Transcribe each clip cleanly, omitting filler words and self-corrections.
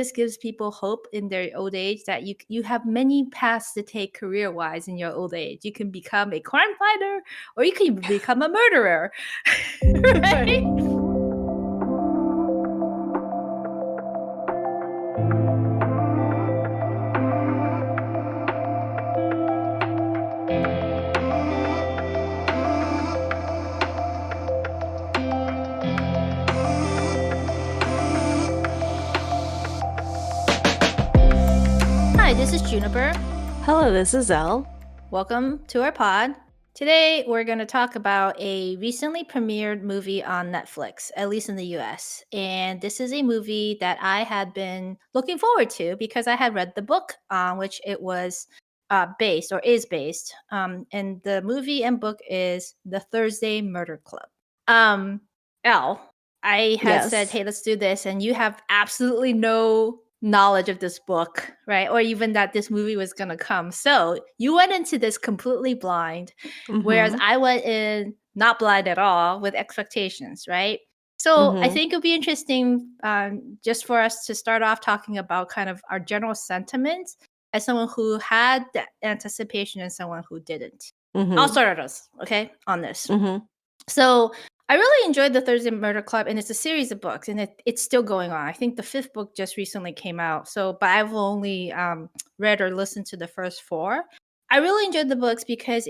This gives people hope in their old age that you have many paths to take career-wise in your old age. You can become a crime fighter or you can become a murderer. Right? Hi, this is Juniper. Hello, this is Elle. Welcome to our pod. Today, we're going to talk about a recently premiered movie on Netflix, at least in the US. And this is a movie that I had been looking forward to because I had read the book on which it was based or is based. And the movie and book is The Thursday Murder Club. Elle, I had said, Yes. hey, let's do this. And you have absolutely no knowledge of this book, right? Or even that this movie was going to come. So you went into this completely blind, whereas I went in not blind at all with expectations, right? So I think it'll be interesting just for us to start off talking about kind of our general sentiments as someone who had the anticipation and someone who didn't. I'll start us, okay, on this. So I really enjoyed the Thursday Murder Club, and it's a series of books, and it's still going on. I think the 5th book just recently came out, but I've only read or listened to the first 4. I really enjoyed the books because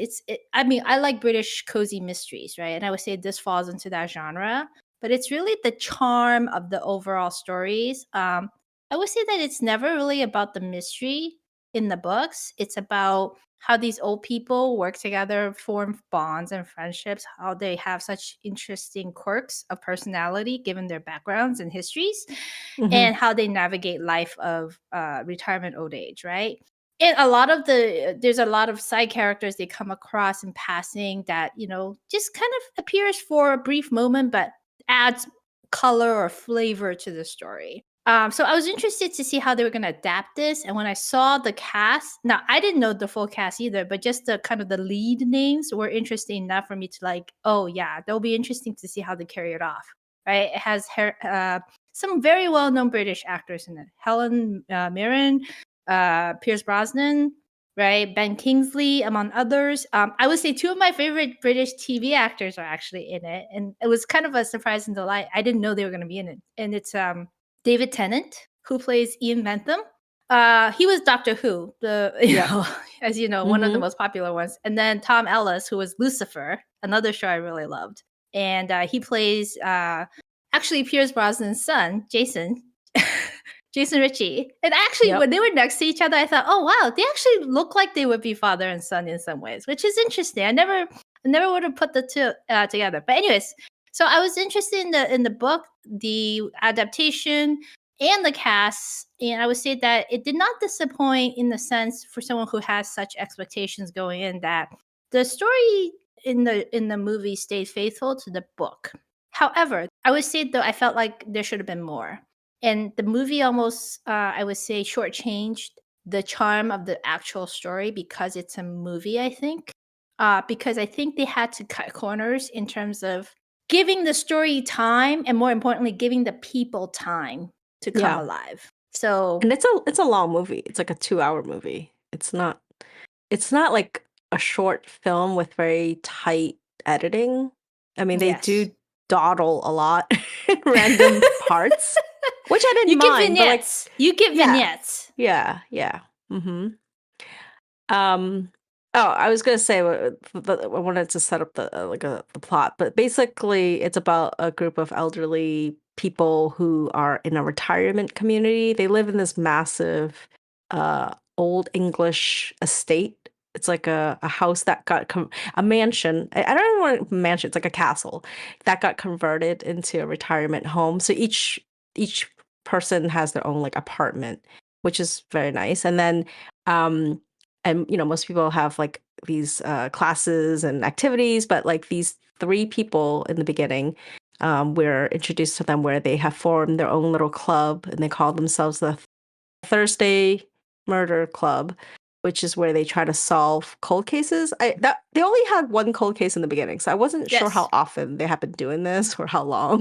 I like British cozy mysteries, right? And I would say this falls into that genre, but it's really the charm of the overall stories. I would say that it's never really about the mystery in the books. It's about how these old people work together, form bonds and friendships, how they have such interesting quirks of personality given their backgrounds and histories, and how they navigate life of retirement old age, right? And there's a lot of side characters they come across in passing that, just kind of appears for a brief moment, but adds color or flavor to the story. So I was interested to see how they were going to adapt this. And when I saw the cast, now I didn't know the full cast either, but just the kind of the lead names were interesting enough for me to like, oh yeah, that'll be interesting to see how they carry it off, right? It has some very well-known British actors in it. Helen, Mirren, Pierce Brosnan, right? Ben Kingsley, among others. I would say 2 of my favorite British TV actors are actually in it. And it was kind of a surprise and delight. I didn't know they were going to be in it. And it's David Tennant, who plays Ian Bentham. He was Doctor Who, as you know, one of the most popular ones. And then Tom Ellis, who was Lucifer, another show I really loved. And he plays actually Pierce Brosnan's son, Jason. Jason Ritchie. And actually, when they were next to each other, I thought, oh, wow, they actually look like they would be father and son in some ways, which is interesting. I never would have put the 2 together. But anyways, so I was interested in the book, the adaptation, and the cast. And I would say that it did not disappoint in the sense for someone who has such expectations going in that the story in the movie stayed faithful to the book. However, I would say, though, I felt like there should have been more. And the movie almost, I would say, shortchanged the charm of the actual story because it's a movie, I think. Because I think they had to cut corners in terms of giving the story time and, more importantly, giving the people time to come alive. So, and it's a long movie. It's like a 2-hour movie. It's not like a short film with very tight editing. I mean, they do dawdle a lot in random parts, which I didn't mind. Vignettes. But you get vignettes. Yeah. I was gonna say, I wanted to set up the plot, but basically, it's about a group of elderly people who are in a retirement community. They live in this massive, old English estate. It's like a house that got a mansion. I don't even want a mansion. It's like a castle that got converted into a retirement home. So each person has their own like apartment, which is very nice. And then, and most people have like these classes and activities, but like these 3 people in the beginning, we're introduced to them where they have formed their own little club, and they call themselves the Thursday Murder Club, which is where they try to solve cold cases. They only had 1 cold case in the beginning, so I wasn't sure how often they have been doing this or how long.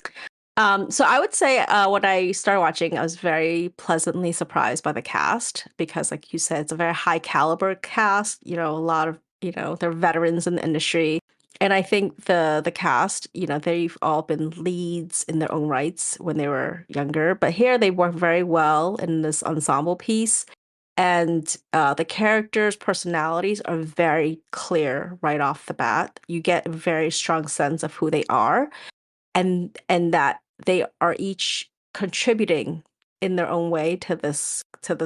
So I would say when I started watching, I was very pleasantly surprised by the cast because, like you said, it's a very high caliber cast. A lot of they're veterans in the industry, and I think the cast, they've all been leads in their own rights when they were younger, but here they work very well in this ensemble piece, and the characters' personalities are very clear right off the bat. You get a very strong sense of who they are and that they are each contributing in their own way to this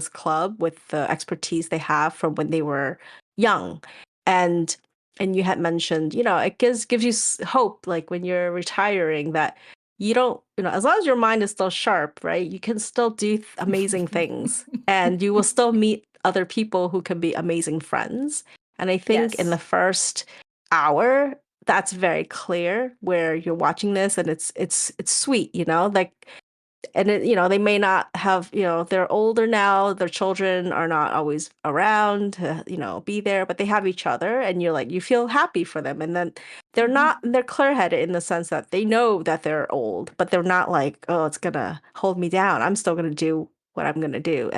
club with the expertise they have from when they were young. And and you had mentioned, it gives you hope, like when you're retiring, that you don't, as long as your mind is still sharp, right, you can still do amazing things, and you will still meet other people who can be amazing friends. And I think in the Yes. first hour, that's very clear where you're watching this, and it's sweet, like, and they may not have, they're older now, their children are not always around to, be there, but they have each other, and you're like, you feel happy for them. And then they're clear-headed in the sense that they know that they're old, but they're not like, oh, it's gonna hold me down, I'm still gonna do what I'm gonna do.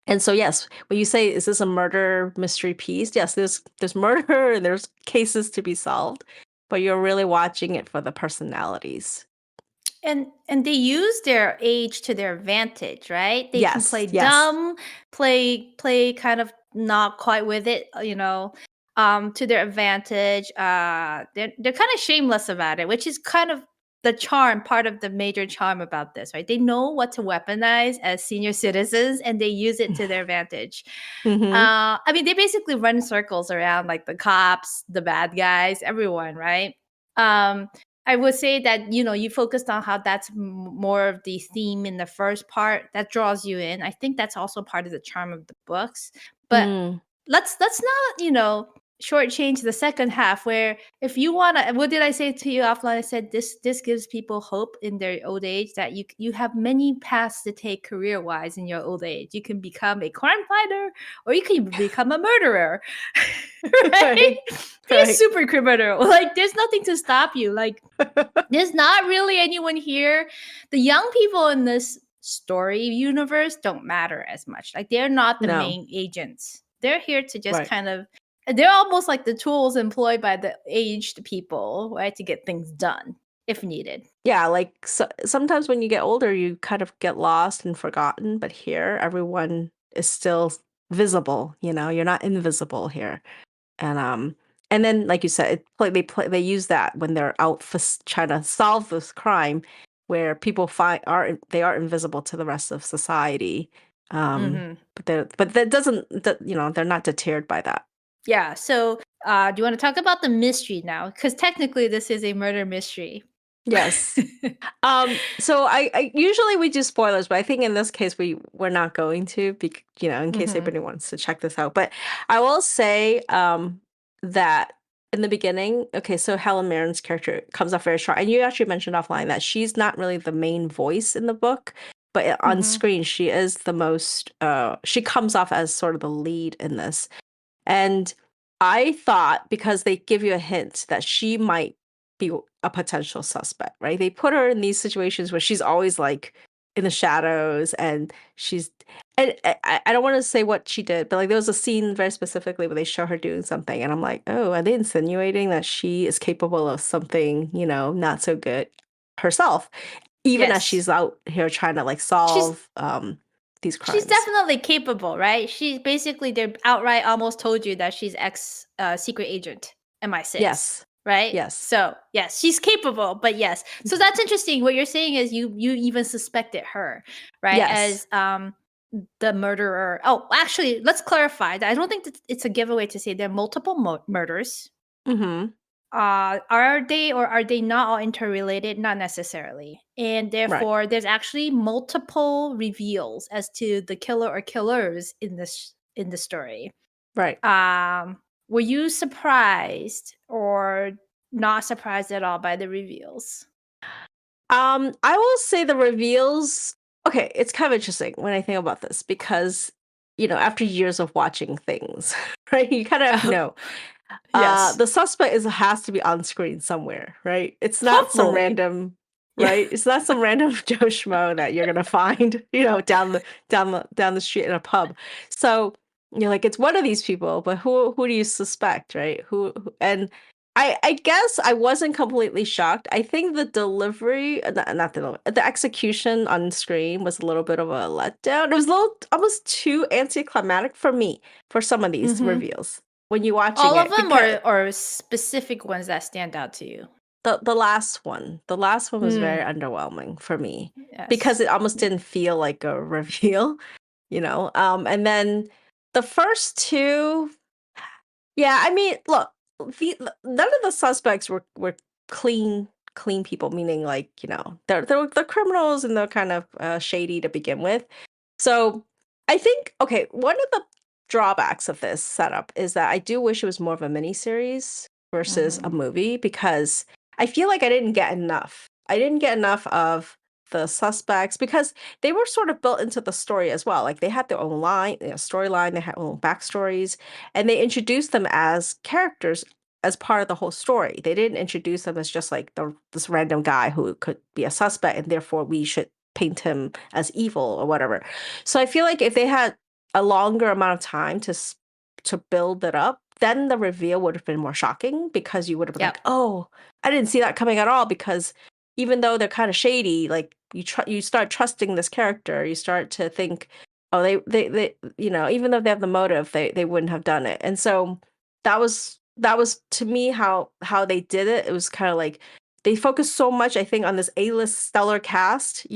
And so, yes, when you say, is this a murder mystery piece? Yes, there's murder and there's cases to be solved, but you're really watching it for the personalities. And they use their age to their advantage, right? They can play Yes, yes. dumb, play kind of not quite with it, to their advantage. They're kind of shameless about it, which is kind of the charm, part of the major charm about this, right? They know what to weaponize as senior citizens, and they use it to their advantage. Mm-hmm. I mean, they basically run circles around like the cops, the bad guys, everyone, right? Um, I would say that you focused on how that's more of the theme in the first part that draws you in. I think that's also part of the charm of the books. But Mm. let's not shortchange the second half, where if you want to, what did I say to you offline? I said this gives people hope in their old age, that you have many paths to take career wise in your old age. You can become a crime fighter, or you can become a murderer. Right? Right, Be a right. super criminal. Like, there's nothing to stop you. Like, there's not really anyone here. The young people in this story universe don't matter as much. Like, they're not the No, main agents. They're here to just right. kind of, they're almost like the tools employed by the aged people, right, to get things done if needed. Yeah, like, sometimes when you get older, you kind of get lost and forgotten, but here everyone is still visible, you're not invisible here. And then, like you said, they use that when they're out for trying to solve this crime, where people they are invisible to the rest of society. Hmm. But that doesn't that they're not deterred by that. Yeah. So, do you want to talk about the mystery now? Because technically, this is a murder mystery. Yes. So I usually we do spoilers, but I think in this case we're not going to, in case Hmm. anybody wants to check this out. But I will say that in the beginning, okay, so Helen Mirren's character comes off very strong, and you actually mentioned offline that she's not really the main voice in the book, but on Hmm. screen she is the most. She comes off as sort of the lead in this, and I thought, because they give you a hint that she might be a potential suspect, right? They put her in these situations where she's always like in the shadows, and I don't want to say what she did, but like there was a scene very specifically where they show her doing something, and I'm like, oh, are they insinuating that she is capable of something, not so good herself, even as Yes. she's out here trying to like She's solve these She's crimes? definitely capable, right? She's basically, they outright almost told you that she's ex secret agent MI6, Yes. right? Yes. So yes, she's capable, but yes. So that's interesting. What you're saying is you even suspected her, right? Yes. As the murderer. Oh, actually, let's clarify that I don't think that it's a giveaway to say there are multiple murders. Mm-hmm. Are they or are they not all interrelated? Not necessarily. And Right. therefore, there's actually multiple reveals as to the killer or killers in the story. Right. Were you surprised or not surprised at all by the reveals? I will say the reveals. Okay, it's kind of interesting when I think about this because, after years of watching things, right? You kind of Oh, know. yes. The suspect has to be on screen somewhere, right? It's not some Hopefully. random. right? It's not some random Joe Schmo that you're gonna find, down the street in a pub. So you're like, it's one of these people, but who do you suspect, right? And I guess I wasn't completely shocked. I think the delivery, not the delivery, the execution on screen was a little bit of a letdown. It was a little almost too anticlimactic for me for some of these reveals when you're watching All of it them, because or specific ones that stand out to you? the last one was very Mm, underwhelming for me because yes. it almost didn't feel like a reveal, and then the first two, yeah, I mean, look, none of the suspects were clean people, meaning like, they're criminals and they're kind of shady to begin with. So I think, okay, one of the drawbacks of this setup is that I do wish it was more of a miniseries versus a Mm-hmm. movie because I feel like I didn't get enough. I didn't get enough of the suspects because they were sort of built into the story as well. Like they had their own storyline, they had their own backstories, and they introduced them as characters as part of the whole story. They didn't introduce them as just like this random guy who could be a suspect and therefore we should paint him as evil or whatever. So I feel like if they had a longer amount of time to build it up, then the reveal would have been more shocking because you would have been Yep. like, "Oh, I didn't see that coming at all." Because even though they're kind of shady, like you start trusting this character, you start to think, "Oh, they even though they have the motive, they wouldn't have done it." And so that was to me how they did it. It was kind of like they focused so much, I think, on this A-list stellar cast,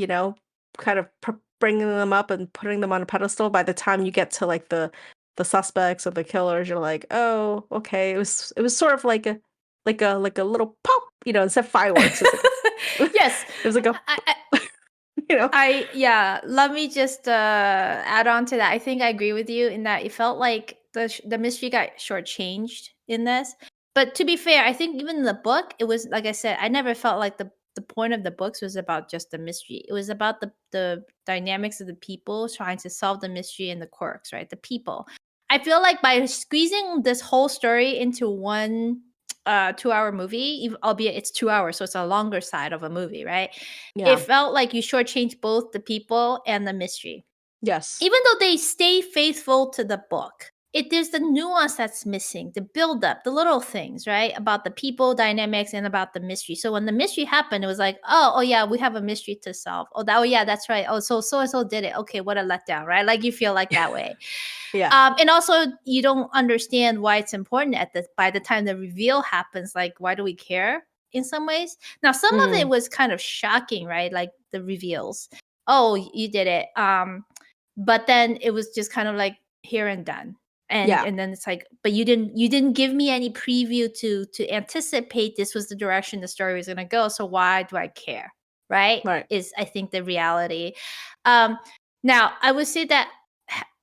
kind of bringing them up and putting them on a pedestal. By the time you get to like the suspects or the killers, you're like, oh, okay. It was sort of like a little pop, instead of fireworks. It was like Yes. it was like a I, you know. yeah, let me just add on to that. I think I agree with you in that it felt like the mystery got shortchanged in this. But to be fair, I think even in the book, it was like I said, I never felt like the point of the books was about just the mystery. It was about the dynamics of the people trying to solve the mystery and the quirks, right? The people. I feel like by squeezing this whole story into one 2-hour movie, albeit it's 2 hours, so it's a longer side of a movie, right? It Yeah. felt like you shortchanged both the people and the mystery. Yes. Even though they stay faithful to the book, there's the nuance that's missing, the build up, the little things, right? About the people dynamics and about the mystery. So when the mystery happened, it was like, oh yeah, we have a mystery to solve. Oh yeah, that's right. Oh, so and so did it. Okay, what a letdown, right? Like you feel like that way. Yeah. And also you don't understand why it's important by the time the reveal happens. Like, why do we care? In some ways, now some of it Mm. was kind of shocking, right? Like the reveals. Oh, you did it. But then it was just kind of like here and done. And Yeah. and then it's like, but you didn't give me any preview to anticipate this was the direction the story was going to go. So why do I care? Right? Right. Is I think the reality. Um, Now I would say that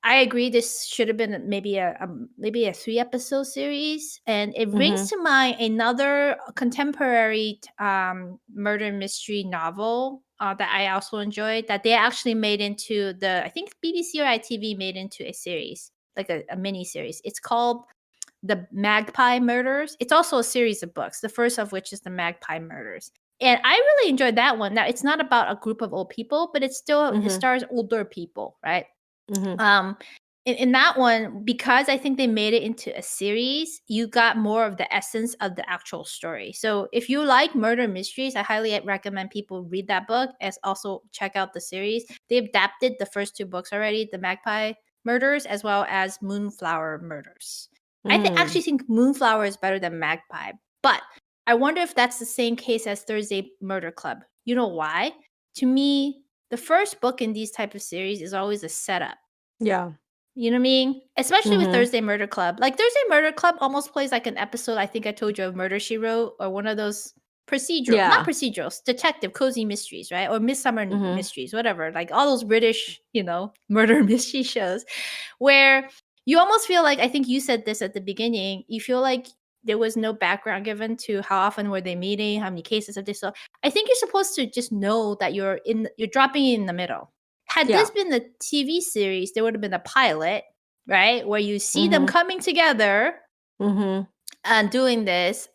I agree. This should have been maybe a 3-episode series, and it brings Mm-hmm. to mind another contemporary murder mystery novel that I also enjoyed. That they actually made into I think BBC or ITV made into a series, like a mini series. It's called The Magpie Murders. It's also a series of books. The first of which is The Magpie Murders. And I really enjoyed that one. Now, it's not about a group of old people, but it Mm-hmm. stars older people, right? Mm-hmm. Um, in that one, because I think they made it into a series, you got more of the essence of the actual story. So if you like murder mysteries, I highly recommend people read that book, as also check out the series. They adapted the first 2 books already, The Magpie Murders as well as Moonflower Murders. Mm. Actually think Moonflower is better than Magpie, but I wonder if that's the same case as Thursday Murder Club. You know why? To me, the first book in these type of series is always a setup. Yeah. You know what I mean? Especially with Mm-hmm. Thursday Murder Club. Like Thursday Murder Club almost plays like an episode, I think I told you, of Murder She Wrote, or one of those not Yeah. procedurals, detective, cozy mysteries, right? Or Midsummer Mm-hmm. Mysteries, whatever. Like all those British, murder mystery shows where you almost feel like, I think you said this at the beginning, you feel like there was no background given to how often were they meeting, how many cases have they solved. I think you're supposed to just know that you're dropping it in the middle. Had Yeah. this been the TV series, there would have been a pilot, right? Where you see them Mm-hmm. coming together Mm-hmm. and doing this.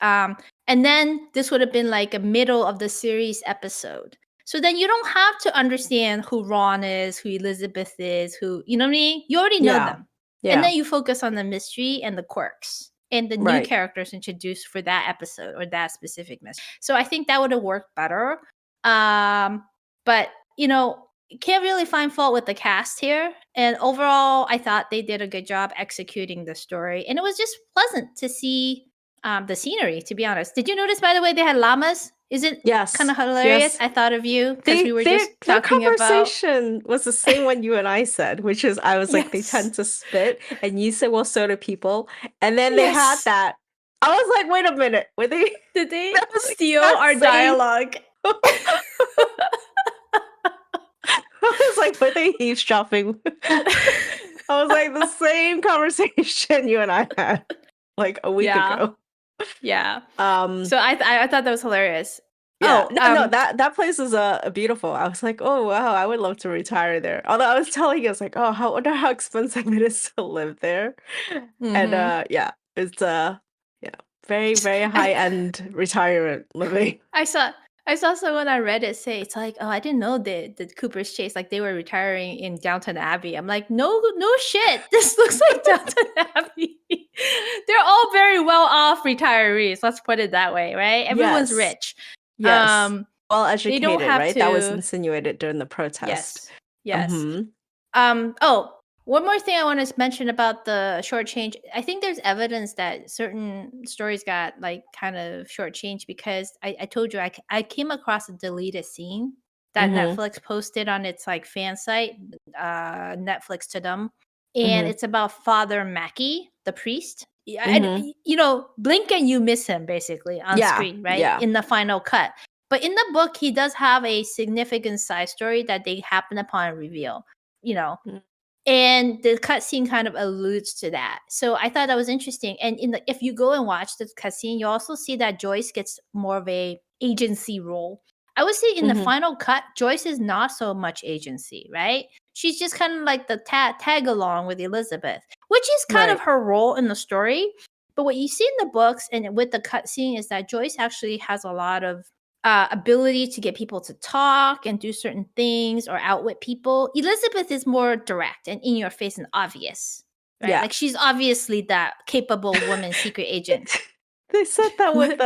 And then this would have been like a middle of the series episode. So then you don't have to understand who Ron is, who Elizabeth is, who, you know what I mean? You already know them. And then you focus on the mystery and the quirks and the new characters introduced for that episode or that specific mystery. So I think that would have worked better. But, you know, can't really find fault with the cast here. And overall, I thought they did a good job executing the story. And it was just pleasant to see the scenery, to be honest. Did you notice, by the way, they had llamas? Is it kind of hilarious? I thought of you because we were just talking about... Their conversation was the same one you and I said, which is, I was like, they tend to spit. And you said, well, so do people. And then they had that. I was like, wait a minute. Did they steal our dialogue? I was like, were they eavesdropping? I was like, the same conversation you and I had like a week ago. Yeah. So I thought that was hilarious. Yeah. No, that place is beautiful. I was like, oh wow, I would love to retire there. Although I was telling you, I was like, oh, I wonder how expensive it is to live there. And yeah, it's very, very high end retirement living. I saw someone on Reddit say, it's like, oh, I didn't know the Cooper's Chase, like they were retiring in Downton Abbey. I'm like, no shit. This looks like Downton Abbey. They're all very well off retirees. Let's put it that way, right? Everyone's rich. Yes. Well educated, they don't have right? to... That was insinuated during the protest. Yes. Oh, one more thing I want to mention about the shortchange. I think there's evidence that certain stories got like kind of shortchanged because I told you I came across a deleted scene that Netflix posted on its like fan site, Netflix to them, and it's about Father Mackey, the priest. You know, blink and you miss him basically on screen, right? In the final cut. But in the book, he does have a significant side story that they happen upon reveal, you know. And the cutscene kind of alludes to that. So I thought that was interesting. And if you go and watch the cutscene, you also see that Joyce gets more of a agency role. I would say in the final cut, Joyce is not so much agency, right? She's just kind of like the tag along with Elizabeth, which is kind of her role in the story. But what you see in the books and with the cutscene is that Joyce actually has a lot of ability to get people to talk and do certain things or outwit people. Elizabeth is more direct and in your face and obvious, right? Like she's obviously that capable woman secret agent. They said that with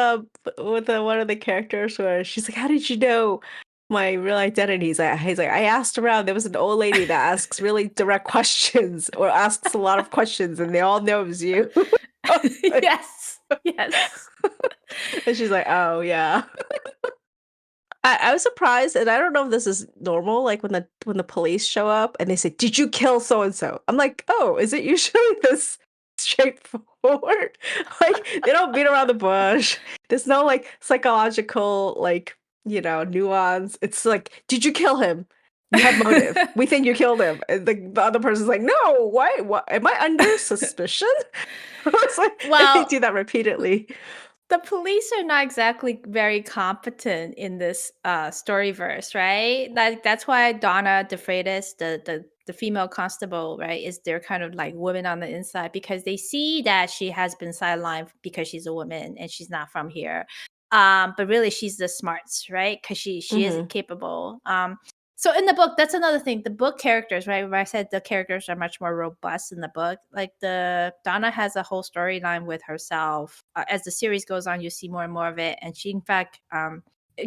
one of the characters where she's like, how did you know my real identity? He's like, I asked around. There was an old lady that asks really direct questions or asks a lot of questions and they all know it was you. Yes. And she's like, oh yeah. I was surprised, and I don't know if this is normal, like when the police show up and they say, did you kill so-and-so? I'm like, oh, is it usually this straightforward? Like, they don't beat around the bush. There's no like psychological, like, you know, nuance. It's like, did you kill him? You have motive. We think you killed him. And the other person's like, no, why? What? Am I under suspicion? I was like, well, they do that repeatedly. The police are not exactly very competent in this storyverse, right? Like that's why Donna DeFreitas, the female constable, right, is they're kind of like women on the inside because they see that she has been sidelined because she's a woman and she's not from here. But really she's the smarts, right? Because she is capable. So in the book, that's another thing. The book characters, right? Where I said the characters are much more robust in the book. Like Donna has a whole storyline with herself. As the series goes on, you see more and more of it. And she, in fact,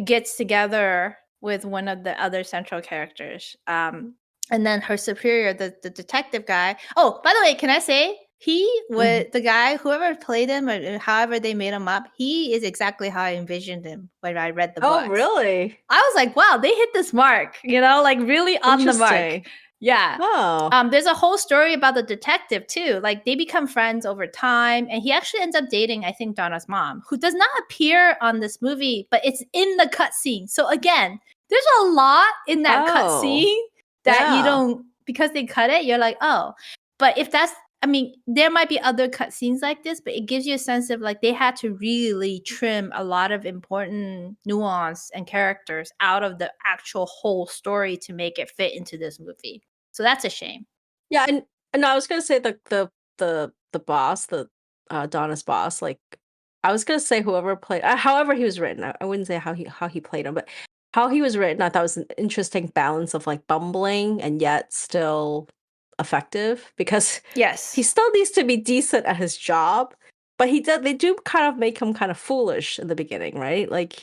gets together with one of the other central characters. And then her superior, the detective guy. Oh, by the way, can I say he was the guy, whoever played him or however they made him up, he is exactly how I envisioned him when I read the book. Oh, really? I was like, wow, they hit this mark, you know, like really on the mark. Yeah. Oh. There's a whole story about the detective too. Like they become friends over time, and he actually ends up dating, I think, Donna's mom, who does not appear on this movie, but it's in the cutscene. So again, there's a lot in that cutscene that you don't, because they cut it, you're like, oh. But if that's, I mean, there might be other cutscenes like this, but it gives you a sense of like they had to really trim a lot of important nuance and characters out of the actual whole story to make it fit into this movie. So that's a shame. Yeah, and I was gonna say the boss, Donna's boss, like I was gonna say whoever played, however he was written. I wouldn't say how he played him, but how he was written, I thought was an interesting balance of like bumbling and yet still effective because he Yes. still needs to be decent at his job, but they do kind of make him kind of foolish in the beginning, right? Like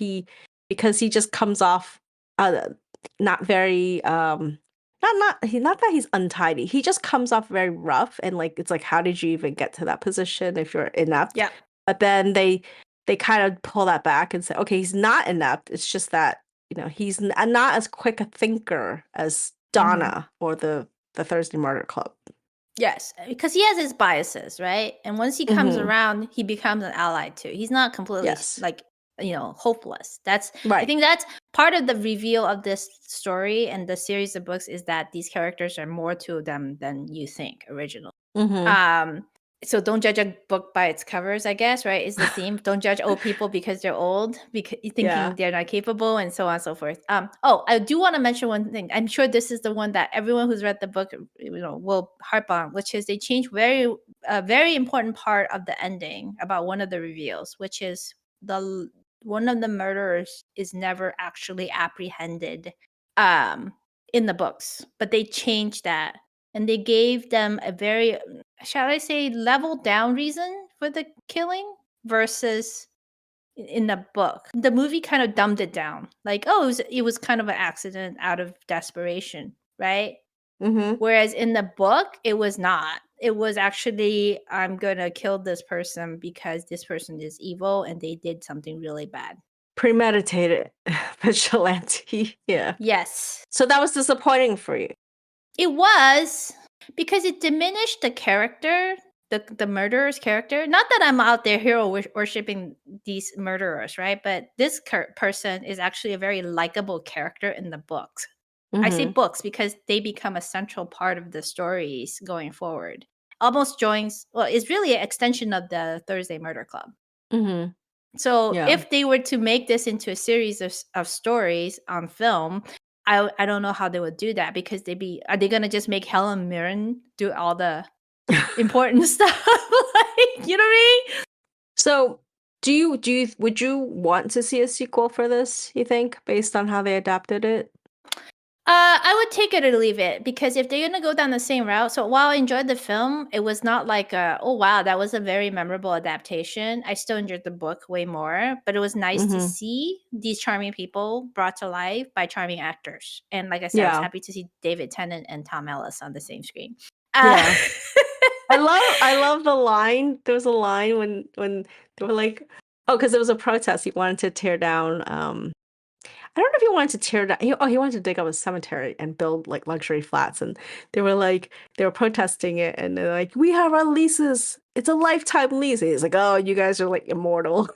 because he just comes off not very not that he's untidy. He just comes off very rough and like it's like how did you even get to that position if you're inept? Yeah. But then they kind of pull that back and say, okay, he's not inept. It's just that, he's not as quick a thinker as Hmm. Donna or the Thursday Murder Club. Yes, because he has his biases, right? And once he comes Mm-hmm. around, he becomes an ally too. He's not completely Yes. like, hopeless. I Right. think that's part of the reveal of this story and the series of books is that these characters are more to them than you think originally. Mm-hmm. Um, so don't judge a book by its covers, I guess, right? Is the theme. Don't judge old people because they're old, because Yeah. thinking they're not capable, and so on and so forth. Oh, I do want to mention one thing. I'm sure this is the one that everyone who's read the book, will harp on, which is they change a very important part of the ending about one of the reveals, which is one of the murderers is never actually apprehended, um, in the books, but they changed that and they gave them a very, shall I say, level down reason for the killing versus in the book. The movie kind of dumbed it down. Like, oh, it was kind of an accident out of desperation, right? Mm-hmm. Whereas in the book, it was not. It was actually, I'm going to kill this person because this person is evil and they did something really bad. Premeditated vigilante. Yeah. Yes. So that was disappointing for you. It was because it diminished the character, the murderer's character. Not that I'm out there hero worshiping these murderers, right? But this person is actually a very likable character in the books. I say Mm-hmm. books because they become a central part of the stories going forward. Almost joins, well, it's really an extension of the Thursday Murder Club. Mm-hmm. So Yeah. if they were to make this into a series of stories on film, I don't know how they would do that because are they gonna just make Helen Mirren do all the important stuff? Like, you know what I mean? So would you want to see a sequel for this, you think, based on how they adapted it? I would take it or leave it because if they're gonna go down the same route, so while I enjoyed the film, it was not like oh wow, that was a very memorable adaptation. I still enjoyed the book way more, but it was nice to Mm-hmm. see these charming people brought to life by charming actors. And like I said, I was Yeah. happy to see David Tennant and Tom Ellis on the same screen. Uh, Yeah. I love the line. There was a line when they were like, oh, because there was a protest. He wanted to tear down. I don't know if he wanted to tear down. He wanted to dig up a cemetery and build like luxury flats, and they were protesting it, and they're like, we have our leases. It's a lifetime lease. And he's like, oh, you guys are like immortal.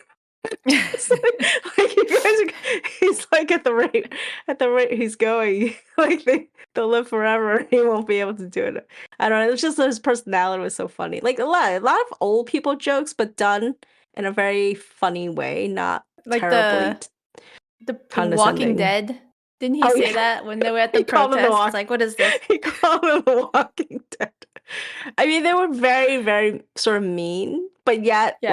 It's like you guys he's like at the rate he's going, like they'll live forever. He won't be able to do it. I don't know. It's just his personality was so funny. Like a lot of old people jokes, but done in a very funny way, not like terribly the Walking condescending. Dead. Didn't he Oh say yeah, that when they were at the he called them the protest? It's walk. like, what is this? He called them the Walking Dead. I mean, they were very, very sort of mean, but yet Yes.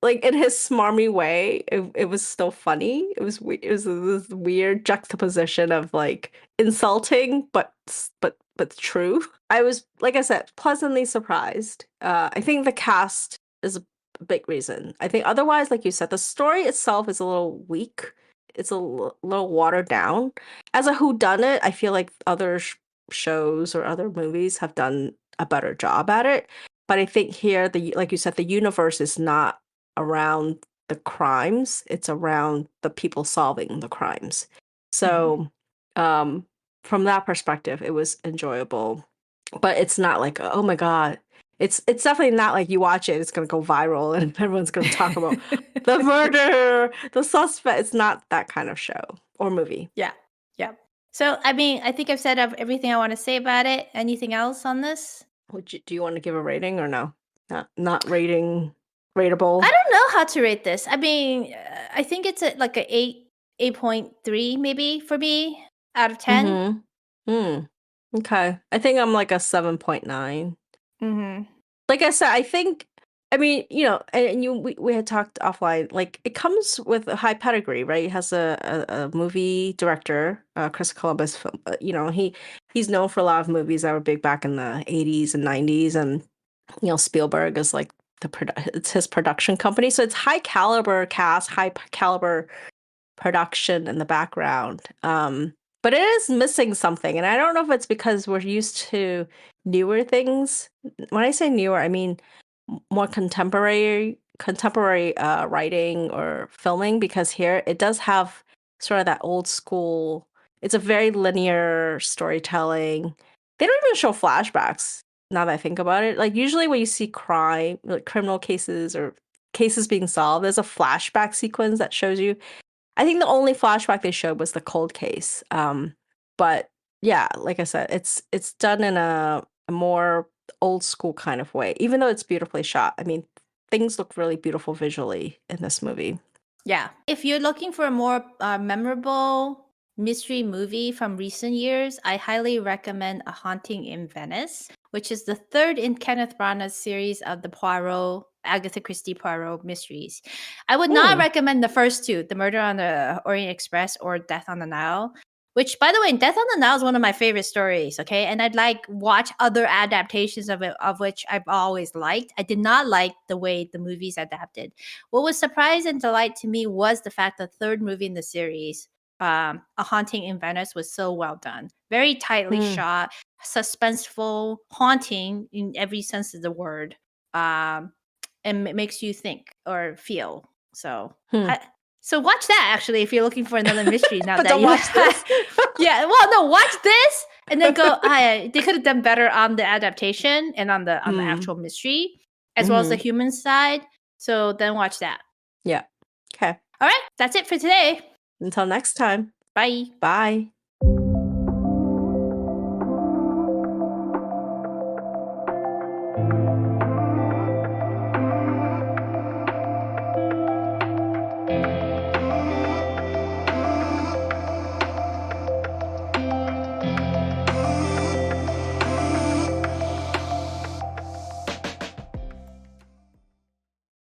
like in his smarmy way, it was still funny. It was this weird juxtaposition of like insulting, but true. I was, like I said, pleasantly surprised. I think the cast is a big reason. I think otherwise, like you said, the story itself is a little weak. It's a little watered down. As a whodunit, I feel like other shows or other movies have done a better job at it. But I think here, like you said, the universe is not around the crimes; it's around the people solving the crimes. Mhm. So, um, from that perspective, it was enjoyable. But it's not like, oh my God. It's definitely not like you watch it, it's gonna go viral and everyone's gonna talk about the murder, the suspect. It's not that kind of show or movie. Yeah. Yeah. So, I mean, I think I've said everything I want to say about it. Anything else on this? Do you want to give a rating or no? Not rating I rateable. don't know how to rate this. I mean, I think it's like a 8.3 maybe for me out of 10. Mm-hmm. Hmm. Okay. I think I'm like a 7.9. Mhm. Like I said, I think I mean, and we had talked offline. Like, it comes with a high pedigree, right? It has a movie director, Chris Columbus. Film, he's known for a lot of movies that were big back in the 80s and 90s, and Spielberg is like it's his production company, so it's high caliber cast, high caliber production in the background. But it is missing something, and I don't know if it's because we're used to newer things. When I say newer, I mean more contemporary writing or filming, because here it does have sort of that old school. It's a very linear storytelling. They don't even show flashbacks, now that I think about it. Like, usually when you see crime, like criminal cases or cases being solved, there's a flashback sequence that shows you. I think the only flashback they showed was the cold case. But yeah, like I said, it's done in a more old school kind of way, even though it's beautifully shot. I mean, things look really beautiful visually in this movie. Yeah. If you're looking for a more memorable mystery movie from recent years, I highly recommend A Haunting in Venice, which is the third in Kenneth Branagh's series of the Agatha Christie Poirot mysteries. I would not recommend the first two, The Murder on the Orient Express or Death on the Nile. Which, by the way, Death on the Nile is one of my favorite stories, okay? And I'd watch other adaptations of it, of which I've always liked. I did not like the way the movies adapted. What was surprise and delight to me was the fact the third movie in the series, A Haunting in Venice, was so well done. Very tightly shot, suspenseful, haunting in every sense of the word. And it makes you think or feel. So so watch that, actually, if you're looking for another mystery. Now But that don't you watch this. Yeah, well, no, watch this and then go. They could have done better on the adaptation and on the actual mystery, as well as the human side. So then watch that. Yeah. Okay. All right, that's it for today. Until next time. Bye. Bye.